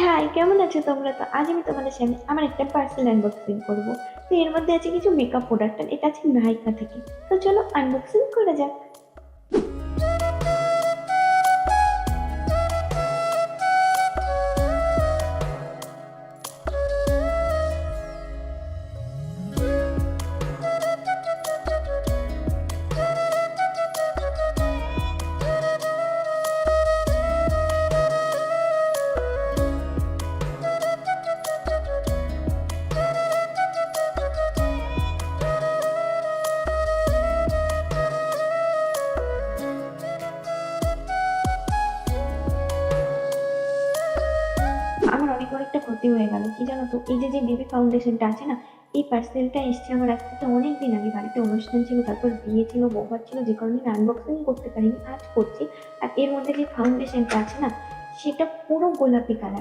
High, কেমন আছো তোমরা? তো আজ আমি তোমাদের সামনে আমার একটা পার্সেল আনবক্সিং করবো। তো এর মধ্যে আছে কিছু মেকআপ প্রোডাক্ট, আর এটা আছে নাইকা থেকে। তো চলো আনবক্সিং করা যাক। আমার অনেক বড় একটা ক্ষতি হয়ে গেল, কি জানো তো? এই যে বেবি ফাউন্ডেশনটা আছে না, এই পার্সেলটা এসছে আমার আজ থেকে অনেকদিন আগে। বাড়িতে অনুষ্ঠান ছিল, তারপর বিয়ে ছিল, বৌভাত ছিল, যে কারণে আমি আনবক্সিং করতে পারিনি, আজ করছি। আর এর মধ্যে যে ফাউন্ডেশনটা আছে না, সেটা পুরো গোলাপি কালার।